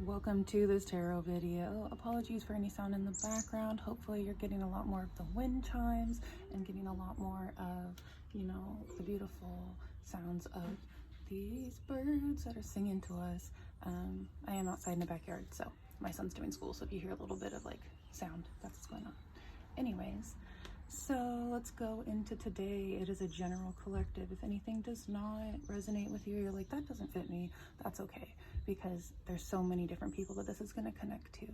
Welcome to this tarot video. Apologies for any sound in the background. Hopefully you're getting a lot more of the wind chimes and getting a lot more of, the beautiful sounds of these birds that are singing to us. I am outside in the backyard, so my son's doing school, so if you hear a little bit of like sound, that's what's going on. Anyways, so let's go into today. It is a general collective. If anything does not resonate with you, you're like, that doesn't fit me, that's okay, because there's so many different people that this is going to connect to.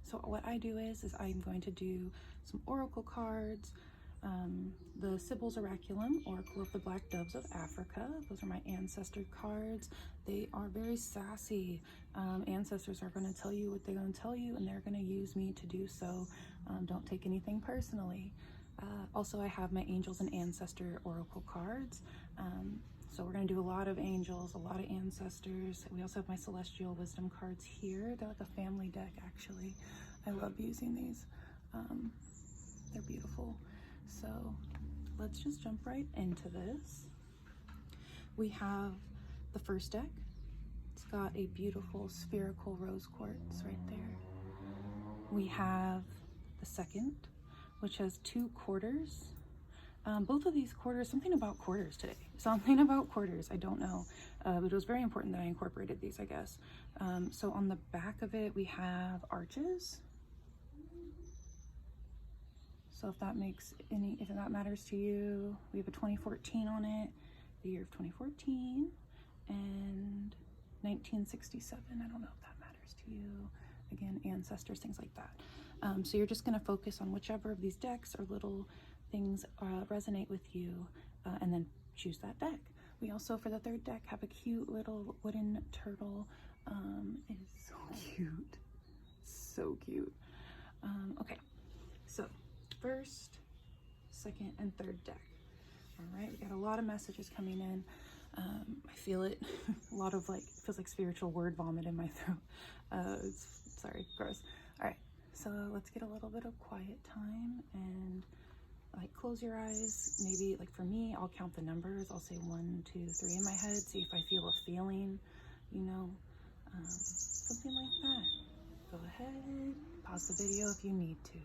So what I do is I'm going to do some oracle cards, the Sibyl's Oraculum, Oracle of the Black Doves of Africa. Those are my ancestor cards. They are very sassy. Ancestors are going to tell you what they're going to tell you, and they're going to use me to do so. Don't take anything personally. Also, I have my angels and ancestor oracle cards. So we're going to do a lot of angels, a lot of ancestors. We also have my celestial wisdom cards here. They're like a family deck, actually. I love using these. They're beautiful. So let's just jump right into this. We have the first deck. It's got a beautiful spherical rose quartz right there. We have the second, which has 2 quarters. Both of these quarters, something about quarters today. Something about quarters, I don't know. But it was very important that I incorporated these, I guess. So on the back of it, we have arches. So if that matters to you, we have a 2014 on it, the year of 2014, and 1967. I don't know if that matters to you. Again, ancestors, things like that. So you're just going to focus on whichever of these decks or little things resonate with you, and then choose that deck. We also, for the third deck, have a cute little wooden turtle. It is so cute. So cute. Okay, so first, second, and third deck. All right, we got a lot of messages coming in. I feel it. A lot of feels like spiritual word vomit in my throat. Sorry, gross. All right, so let's get a little bit of quiet time and close your eyes. Maybe for me, I'll count the numbers. I'll say 1, 2, 3 in my head. See if I feel a feeling, something like that. Go ahead, pause the video if you need to.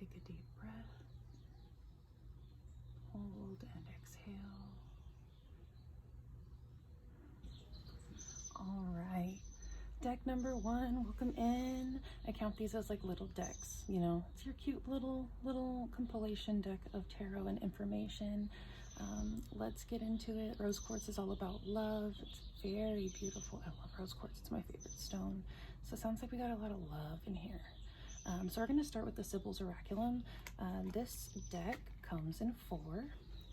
Take a deep breath. Hold and exhale. All right. Deck number 1, welcome in. I count these as little decks, It's your cute little compilation deck of tarot and information. Let's get into it. Rose quartz is all about love. It's very beautiful. I love rose quartz. It's my favorite stone. So it sounds like we got a lot of love in here. So we're going to start with the Sibyl's Oraculum. This deck comes in 4.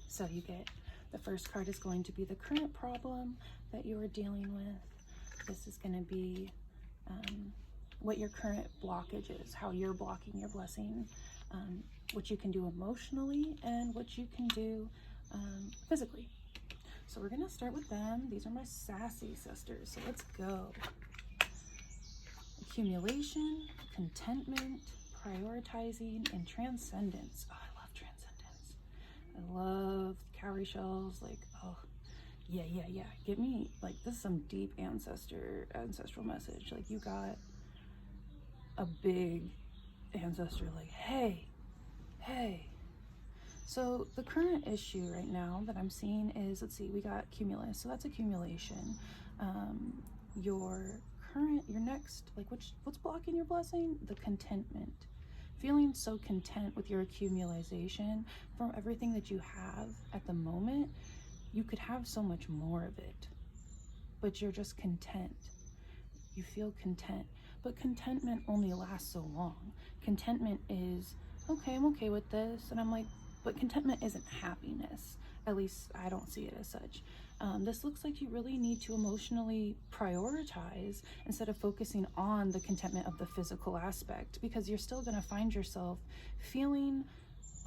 So you get, the first card is going to be the current problem that you are dealing with. This is going to be what your current blockage is, how you're blocking your blessing, what you can do emotionally, and what you can do physically. So we're going to start with them. These are my sassy sisters. So let's go. Accumulation, contentment, prioritizing, and transcendence. Oh, I love transcendence. I love cowrie shells. Yeah. Get me, this is some deep ancestral message. You got a big ancestor, hey. So the current issue right now that I'm seeing is, let's see, we got cumulus. So that's accumulation. Your next, what's blocking your blessing? The contentment. Feeling so content with your accumulation from everything that you have at the moment. You could have so much more of it, but you're just content. You feel content, but contentment only lasts so long. Contentment is, okay, I'm okay with this. And I'm like, but contentment isn't happiness. At least I don't see it as such. This looks like you really need to emotionally prioritize instead of focusing on the contentment of the physical aspect, because you're still going to find yourself feeling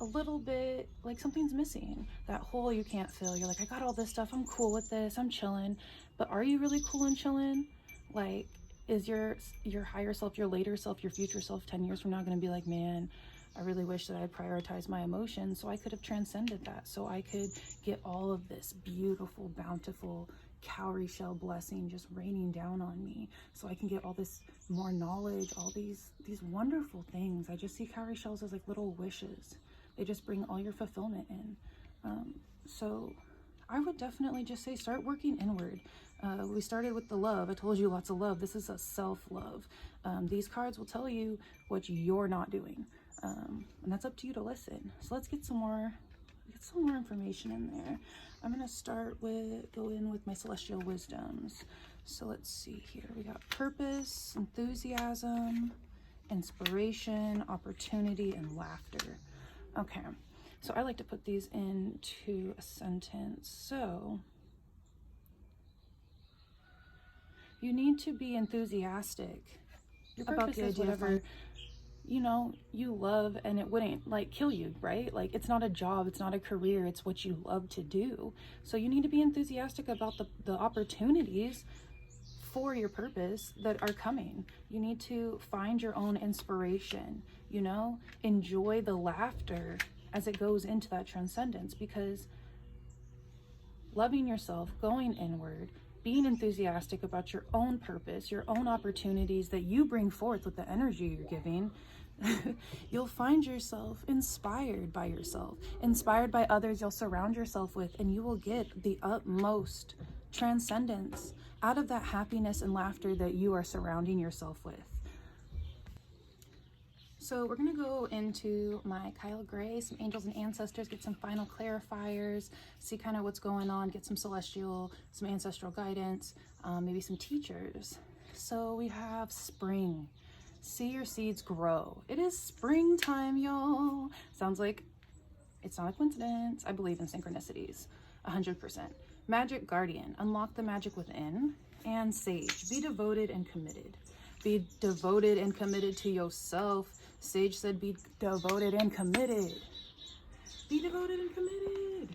a little bit like something's missing. That hole you can't fill. You're like, I got all this stuff, I'm cool with this, I'm chilling. But are you really cool and chilling? Is your higher self, your later self, your future self 10 years from now going to be like, man, I really wish that I had prioritized my emotions so I could have transcended that, so I could get all of this beautiful, bountiful cowrie shell blessing just raining down on me, so I can get all this more knowledge, all these wonderful things. I just see cowrie shells as like little wishes. They just bring all your fulfillment in. So I would definitely just say start working inward. We started with the love. I told you lots of love. This is a self-love. These cards will tell you what you're not doing. And that's up to you to listen. So let's get some more information in there. I'm going to go in with my celestial wisdoms. So let's see here. We got purpose, enthusiasm, inspiration, opportunity, and laughter. Okay. So I like to put these into a sentence. So you need to be enthusiastic about the idea whatever you love, and it wouldn't like kill you, right? Like, it's not a job, it's not a career, it's what you love to do. So you need to be enthusiastic about the opportunities for your purpose that are coming. You need to find your own inspiration, enjoy the laughter as it goes into that transcendence, because loving yourself, going inward, being enthusiastic about your own purpose, your own opportunities that you bring forth with the energy you're giving, you'll find yourself inspired by yourself, inspired by others you'll surround yourself with, and you will get the utmost transcendence out of that happiness and laughter that you are surrounding yourself with. So we're going to go into my Kyle Gray, some angels and ancestors, get some final clarifiers, see kind of what's going on, get some celestial, some ancestral guidance, maybe some teachers. So we have spring. See your seeds grow. It is springtime, y'all. Sounds like it's not a coincidence. I believe in synchronicities, 100%. Magic guardian, unlock the magic within. And sage, be devoted and committed. Be devoted and committed to yourself. Sage said be devoted and committed. Be devoted and committed.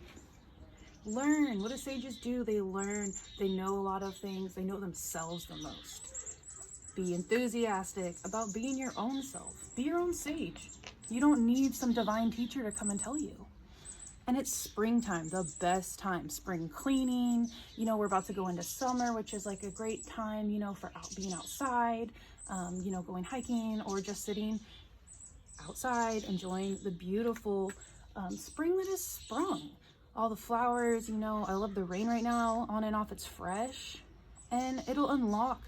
Learn. What do sages do? They learn. They know a lot of things. They know themselves the most. Be enthusiastic about being your own self. Be your own sage. You don't need some divine teacher to come and tell you. And it's springtime, the best time. Spring cleaning. We're about to go into summer, which is like a great time, for being outside, going hiking, or just sitting outside, enjoying the beautiful spring that is sprung. All the flowers, I love the rain right now, on and off, it's fresh. And it'll unlock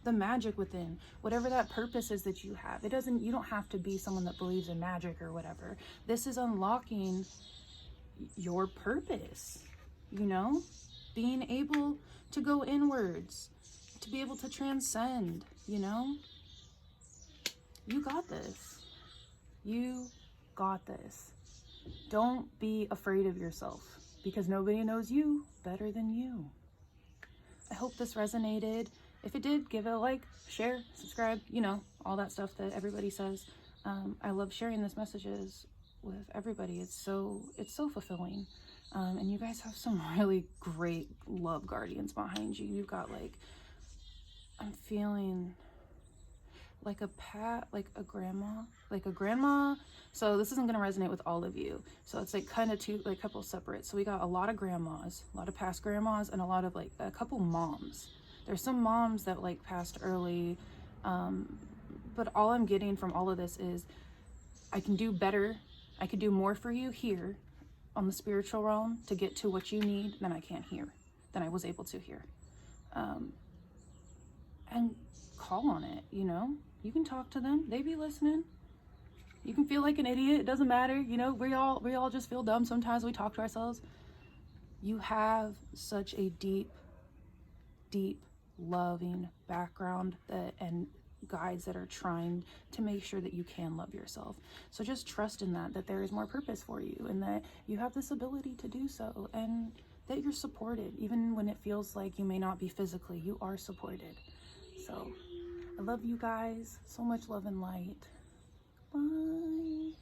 the magic within, whatever that purpose is that you have. You don't have to be someone that believes in magic or whatever. This is unlocking your purpose, being able to go inwards, to be able to transcend, you got this. You got this. Don't be afraid of yourself, because nobody knows you better than you. I hope this resonated. If it did, give it a like, share, subscribe, all that stuff that everybody says. I love sharing these messages with everybody. It's so fulfilling. And you guys have some really great love guardians behind you. You've got I'm feeling like a grandma. So this isn't going to resonate with all of you. So it's kind of a couple separate. So we got a lot of grandmas, a lot of past grandmas, and a lot of a couple moms. There's some moms that passed early. But all I'm getting from all of this is I can do better. I could do more for you here on the spiritual realm to get to what you need than I was able to here. And call on it, You can talk to them. They be listening. You can feel like an idiot. It doesn't matter. We all just feel dumb sometimes. We talk to ourselves. You have such a deep, loving background and guides that are trying to make sure that you can love yourself. So just trust in that there is more purpose for you, and that you have this ability to do so, and that you're supported. Even when it feels like you may not be physically, you are supported. So I love you guys. So much love and light. Bye.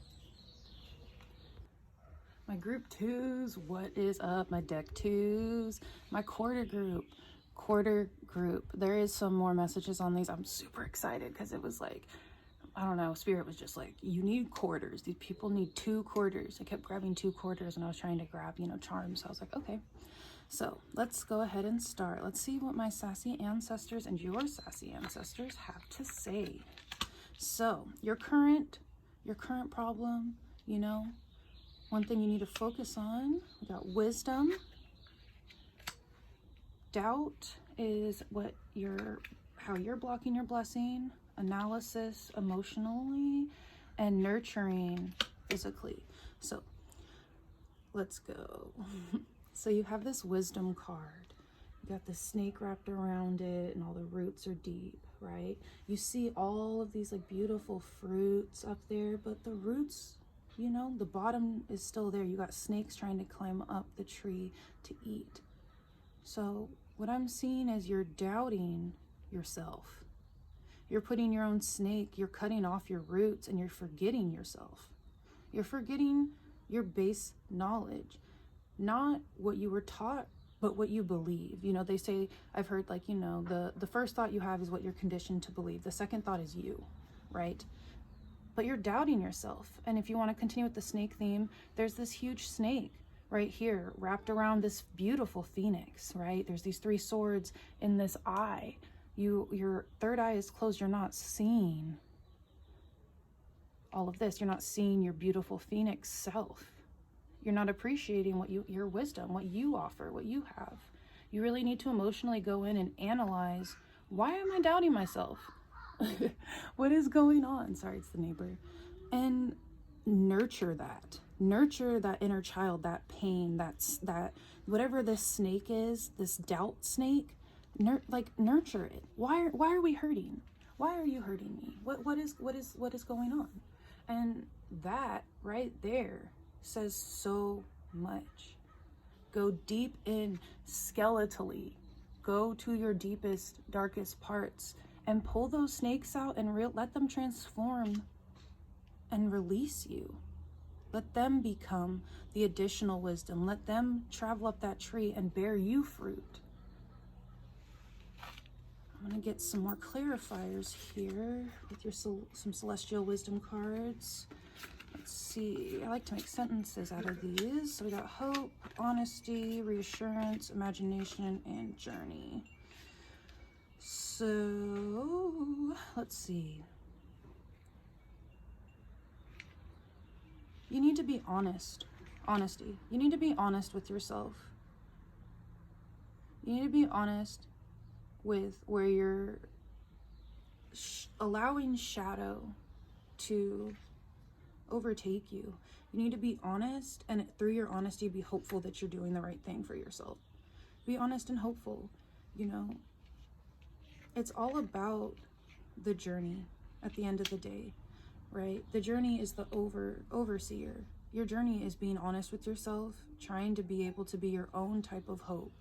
My group twos, what is up? My deck twos, my quarter group. There is some more messages on these. I'm super excited because it was I don't know, Spirit was just like, you need quarters. These people need 2 quarters. I kept grabbing 2 quarters and I was trying to grab, you know, charms. So I was like, okay. So let's go ahead and start. Let's see what my sassy ancestors and your sassy ancestors have to say. So your current problem, you know, one thing you need to focus on, we got wisdom. Doubt is how you're blocking your blessing. Analysis emotionally, and nurturing physically. So let's go. So you have this wisdom card. You got the snake wrapped around it and all the roots are deep, right? You see all of these like beautiful fruits up there, but the roots, you know, the bottom is still there. You got snakes trying to climb up the tree to eat. So what I'm seeing is you're doubting yourself. You're putting your own snake, you're cutting off your roots, and you're forgetting yourself. You're forgetting your base knowledge, not what you were taught, but what you believe. You know, they say, I've heard like, you know, the first thought you have is what you're conditioned to believe. The second thought is you, right? But you're doubting yourself. And if you want to continue with the snake theme, there's this huge snake right here wrapped around this beautiful phoenix, right? There's these 3 swords in this eye. Your third eye is closed. You're not seeing all of this. You're not seeing your beautiful phoenix self. You're not appreciating your wisdom, what you offer, what you have. You really need to emotionally go in and analyze, why am I doubting myself? What is going on? Sorry, it's the neighbor. And nurture that inner child, that pain, that whatever this snake is, this doubt snake. Nurture it. Why are we hurting? Why are you hurting me? What is going on? And that right there says so much. Go deep in skeletally. Go to your deepest, darkest parts and pull those snakes out and let them transform and release you. Let them become the additional wisdom. Let them travel up that tree and bear you fruit. I'm going to get some more clarifiers here with your some celestial wisdom cards. Let's see. I like to make sentences out of these. So we got hope, honesty, reassurance, imagination, and journey. So let's see. You need to be honest. Honesty. You need to be honest with yourself. You need to be honest with where you're allowing shadow to overtake you. You need to be honest, and through your honesty, be hopeful that you're doing the right thing for yourself. Be honest and hopeful. You know, it's all about the journey at the end of the day, right? The journey is the overseer. Your journey is being honest with yourself, trying to be able to be your own type of hope.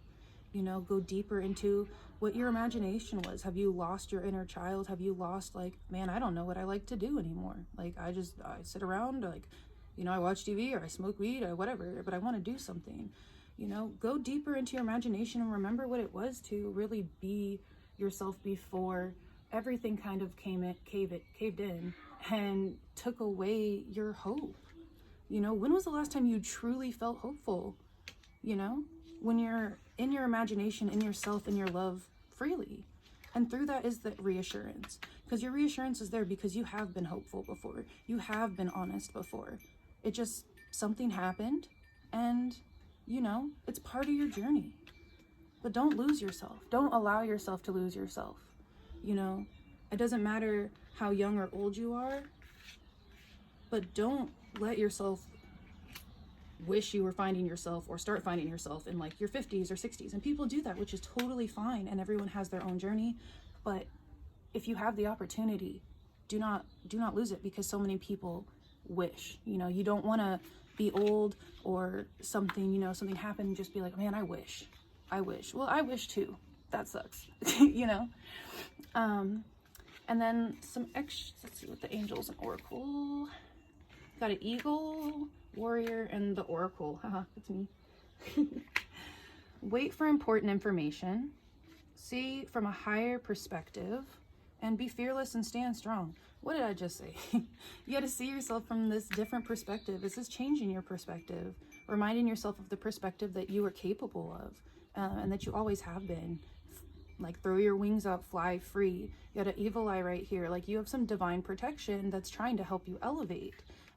You know, go deeper into what your imagination was. Have you lost your inner child? Have you lost, like, man, I don't know what I like to do anymore. Like, I sit around, like, you know, I watch TV or I smoke weed or whatever, but I want to do something. You know, go deeper into your imagination and remember what it was to really be yourself before everything kind of caved in and took away your hope. You know, when was the last time you truly felt hopeful? You know, when you're in your imagination, in yourself, in your love freely. And through that is the reassurance. Because your reassurance is there because you have been hopeful before. You have been honest before. It just, something happened and, you know, it's part of your journey. But don't lose yourself. Don't allow yourself to lose yourself. You know, it doesn't matter how young or old you are, but don't let yourself wish you were finding yourself or start finding yourself in like your 50s or 60s. And people do that, which is totally fine. And everyone has their own journey. But if you have the opportunity, do not lose it, because so many people wish, you know, you don't want to be old or something, you know, something happened and just be like, man, I wish. Well, I wish too. That sucks, you know? And then some extra, let's see what the angels and oracle. Got an eagle, warrior, and the oracle. Haha, that's me. Wait for important information. See from a higher perspective. and be fearless and stand strong. What did I just say? You got to see yourself from this different perspective. This is changing your perspective, reminding yourself of the perspective that you are capable of, and that you always have been. Like, throw your wings up, fly free. You got an evil eye right here. Like, you have some divine protection that's trying to help you elevate.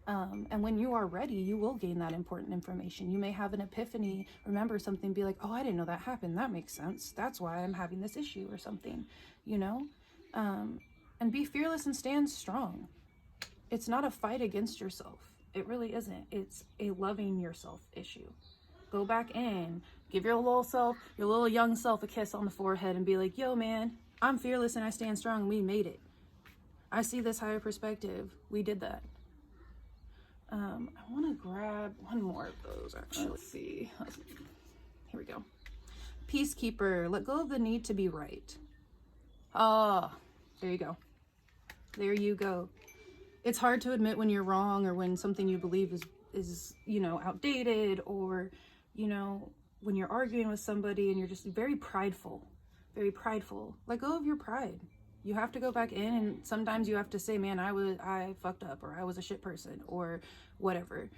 And when you are ready, you will gain that important information. You may have an epiphany, remember something, be like, oh, I didn't know that happened. That makes sense. That's why I'm having this issue or something, you know? And be fearless and stand strong. It's not a fight against yourself. It really isn't. It's a loving yourself issue. Go back in, give your little self, your little young self, a kiss on the forehead and be like, yo, man, I'm fearless and I stand strong. We made it. I see this higher perspective. We did that. I want to grab one more of those, actually. Let's see. Here we go. Peacekeeper, let go of the need to be right. Ah, there you go. There you go. It's hard to admit when you're wrong, or when something you believe is, you know, outdated, or, you know, when you're arguing with somebody and you're just very prideful. Let go of your pride. You have to go back in, and sometimes you have to say, man, I fucked up, or I was a shit person, or whatever.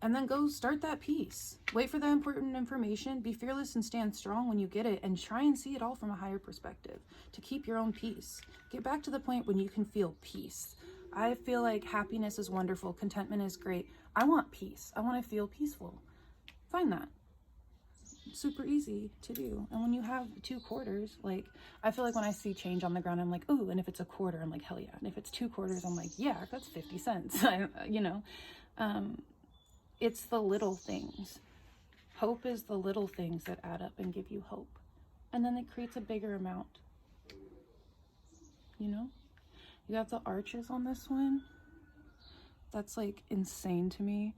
And then go start that peace. Wait for the important information. Be fearless and stand strong when you get it, and try and see it all from a higher perspective to keep your own peace. Get back to the point when you can feel peace. I feel like happiness is wonderful. Contentment is great. I want peace. I want to feel peaceful. Find that. Super easy to do. And when you have 2 quarters, like, I feel like when I see change on the ground, I'm like, ooh, and if it's a quarter, I'm like, hell yeah. And if it's 2 quarters, I'm like, yeah, that's 50 cents. You know, it's the little things. Hope is the little things that add up and give you hope. And then it creates a bigger amount. You know, you got the arches on this one. That's like insane to me.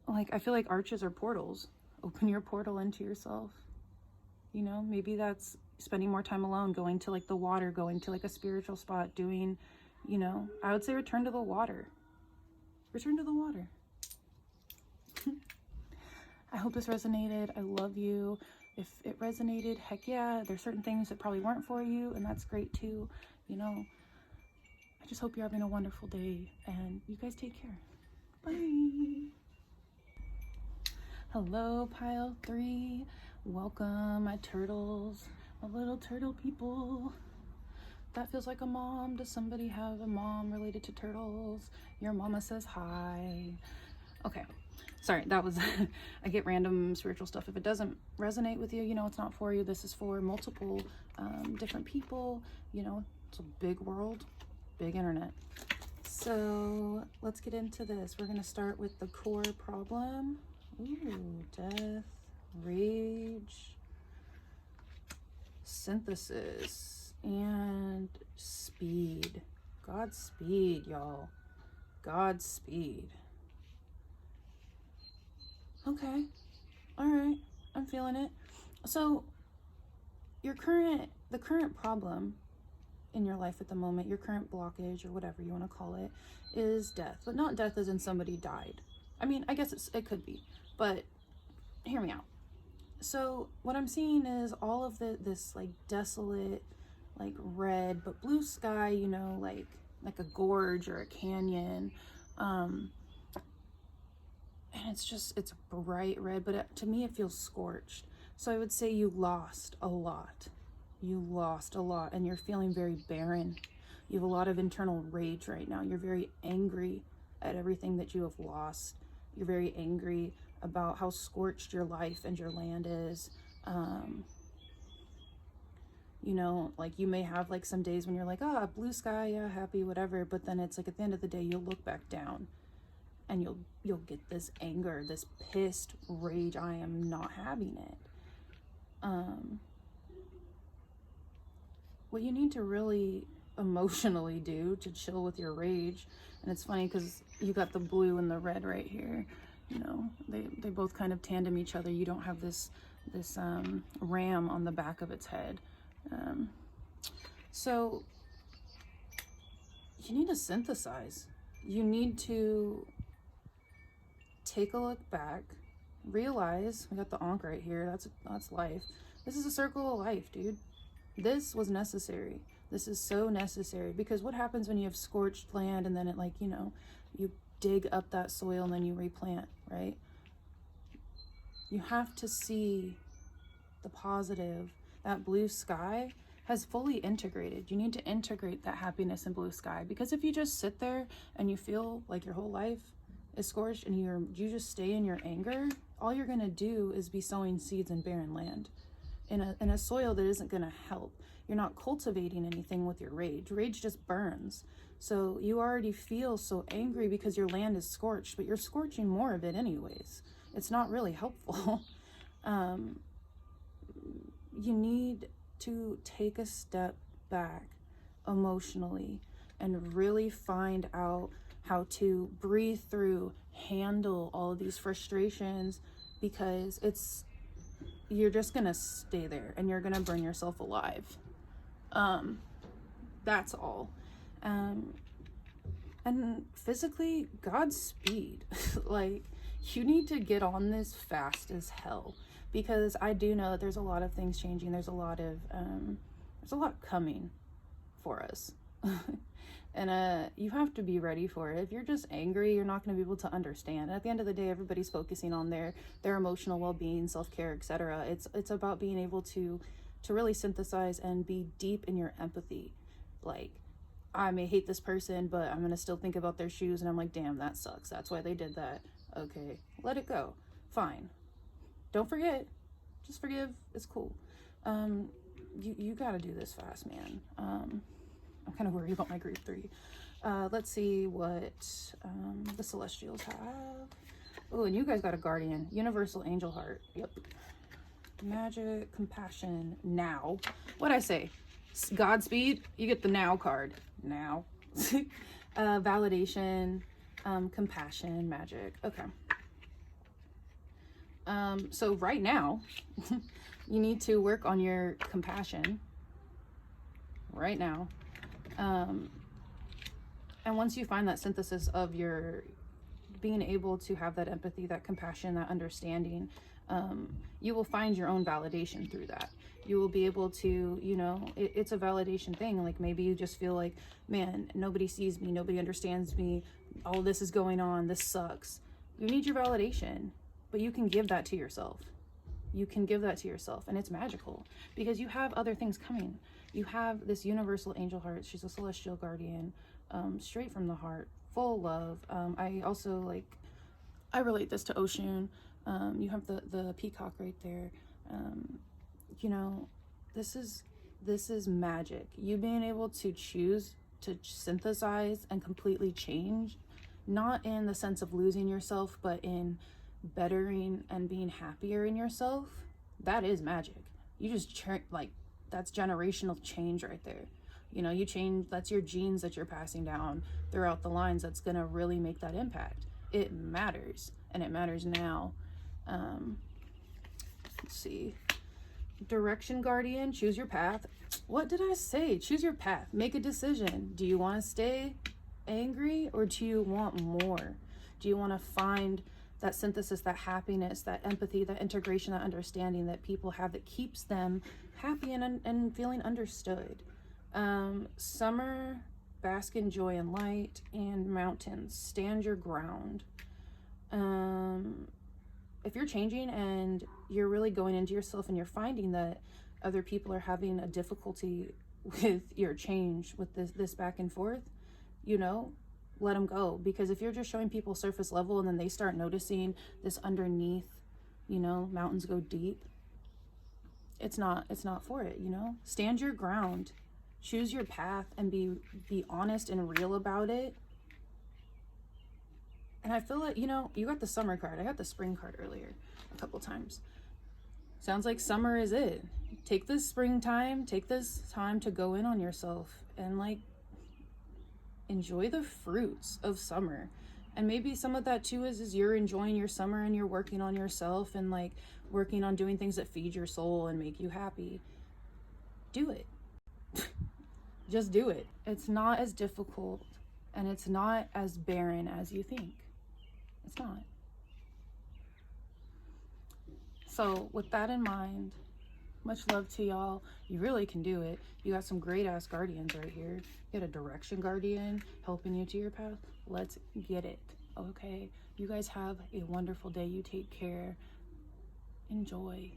Like, I feel like arches are portals. Open your portal into yourself. You know, maybe that's spending more time alone, going to like the water, going to like a spiritual spot, doing, you know, I would say return to the water. Return to the water. I hope this resonated. I love you. If it resonated, heck yeah. There's certain things that probably weren't for you, and that's great too. You know, I just hope you're having a wonderful day, and you guys take care. Bye. Hello, pile 3. Welcome, my turtles, my little turtle people. That feels like a mom. Does somebody have a mom related to turtles? Your mama says hi. Okay, sorry, that was, I get random spiritual stuff. If it doesn't resonate with you, you know, it's not for you. This is for multiple different people. You know, it's a big world, big internet. So let's get into this. We're gonna start with the core problem. Ooh, death, rage, synthesis, and speed. Godspeed, y'all. Godspeed. Okay. All right. I'm feeling it. So the current problem in your life at the moment, your current blockage or whatever you want to call it, is death. But not death as in somebody died. I mean, I guess it could be, but hear me out. So what I'm seeing is all of this like desolate, like red but blue sky, you know, like a gorge or a canyon, and it's bright red, but to me it feels scorched. So I would say you lost a lot. And you're feeling very barren. You have a lot of internal rage right now. You're very angry at everything that you have lost. You're very angry about how scorched your life and your land is. You know, like you may have like some days when you're like, blue sky, yeah, happy, whatever. But then it's like at the end of the day, you'll look back down and you'll get this anger, this pissed rage. I am not having it. What you need to really emotionally do to chill with your rage, and it's funny because you got the blue and the red right here, you know, they both kind of tandem each other. You don't have this ram on the back of its head. So you need to synthesize. You need to take a look back, realize we got the Ankh right here. That's life. This is a circle of life, dude. This was necessary. This is so necessary, because what happens when you have scorched land and then it, like, you know, you dig up that soil and then you replant, right? You have to see the positive. That blue sky has fully integrated. You need to integrate that happiness and blue sky, because if you just sit there and you feel like your whole life is scorched and you just stay in your anger, all you're gonna do is be sowing seeds in barren land, in a soil that isn't gonna help. You're not cultivating anything with your rage. Rage just burns. So you already feel so angry because your land is scorched, but you're scorching more of it anyways. It's not really helpful. You need to take a step back emotionally and really find out how to breathe through, handle all of these frustrations, because you're just gonna stay there and you're gonna burn yourself alive. That's all. And physically, Godspeed. Like, you need to get on this fast as hell, because I do know that there's a lot of things changing. There's a lot coming for us. And you have to be ready for it. If you're just angry, you're not going to be able to understand. At the end of the day, everybody's focusing on their emotional well-being, self-care, etc. It's about being able to really synthesize and be deep in your empathy. Like, I may hate this person, but I'm going to still think about their shoes, and I'm like, damn, that sucks. That's why they did that. Okay, let it go. Fine. Don't forget. Just forgive. It's cool. You got to do this fast, man. I'm kind of worried about my grief 3. Let's see what the Celestials have. Oh, and you guys got a guardian. Universal Angel Heart. Yep. Magic, compassion, now. What'd I say? Godspeed. You get the now card. Now. Validation, compassion, magic. Okay. So right now, you need to work on your compassion. Right now. And once you find that synthesis of your being able to have that empathy, that compassion, that understanding, you will find your own validation through that. You will be able to, you know, it's a validation thing. Like, maybe you just feel like, man, nobody sees me, nobody understands me, all this is going on, this sucks. You need your validation, but you can give that to yourself. You can give that to yourself, and it's magical, because you have other things coming. You have this universal angel heart. She's a celestial guardian, straight from the heart, full love. I also, like, I relate this to Oshun. You have the peacock right there. You know, this is magic. You being able to choose to synthesize and completely change, not in the sense of losing yourself, but in bettering and being happier in yourself. That is magic. You just like, that's generational change right there. You know, you change, that's your genes that you're passing down throughout the lines. That's gonna really make that impact. It matters, and it matters now. Let's see. Direction guardian, choose your path. What did I say? Choose your path. Make a decision. Do you want to stay angry, or do you want more? Do you want to find that synthesis, that happiness, that empathy, that integration, that understanding that people have that keeps them happy and feeling understood? Summer, bask in joy and light, and mountains, stand your ground. If you're changing and you're really going into yourself and you're finding that other people are having a difficulty with your change, with this back and forth, you know, let them go. Because if you're just showing people surface level and then they start noticing this underneath, you know, mountains go deep, it's not for it, you know. Stand your ground, choose your path, and be honest and real about it. And I feel like, you know, you got the summer card. I got the spring card earlier a couple times. Sounds like summer is it. Take this springtime, take this time to go in on yourself and, like, enjoy the fruits of summer. And maybe some of that too is you're enjoying your summer and you're working on yourself and, like, working on doing things that feed your soul and make you happy. Do it. Just do it. It's not as difficult, and it's not as barren as you think. It's not. So with that in mind, Much love to y'all. You really can do it. You got some great ass guardians right here. You got a direction guardian helping you to your path. Let's get it. Okay. You guys have a wonderful day. You take care. Enjoy.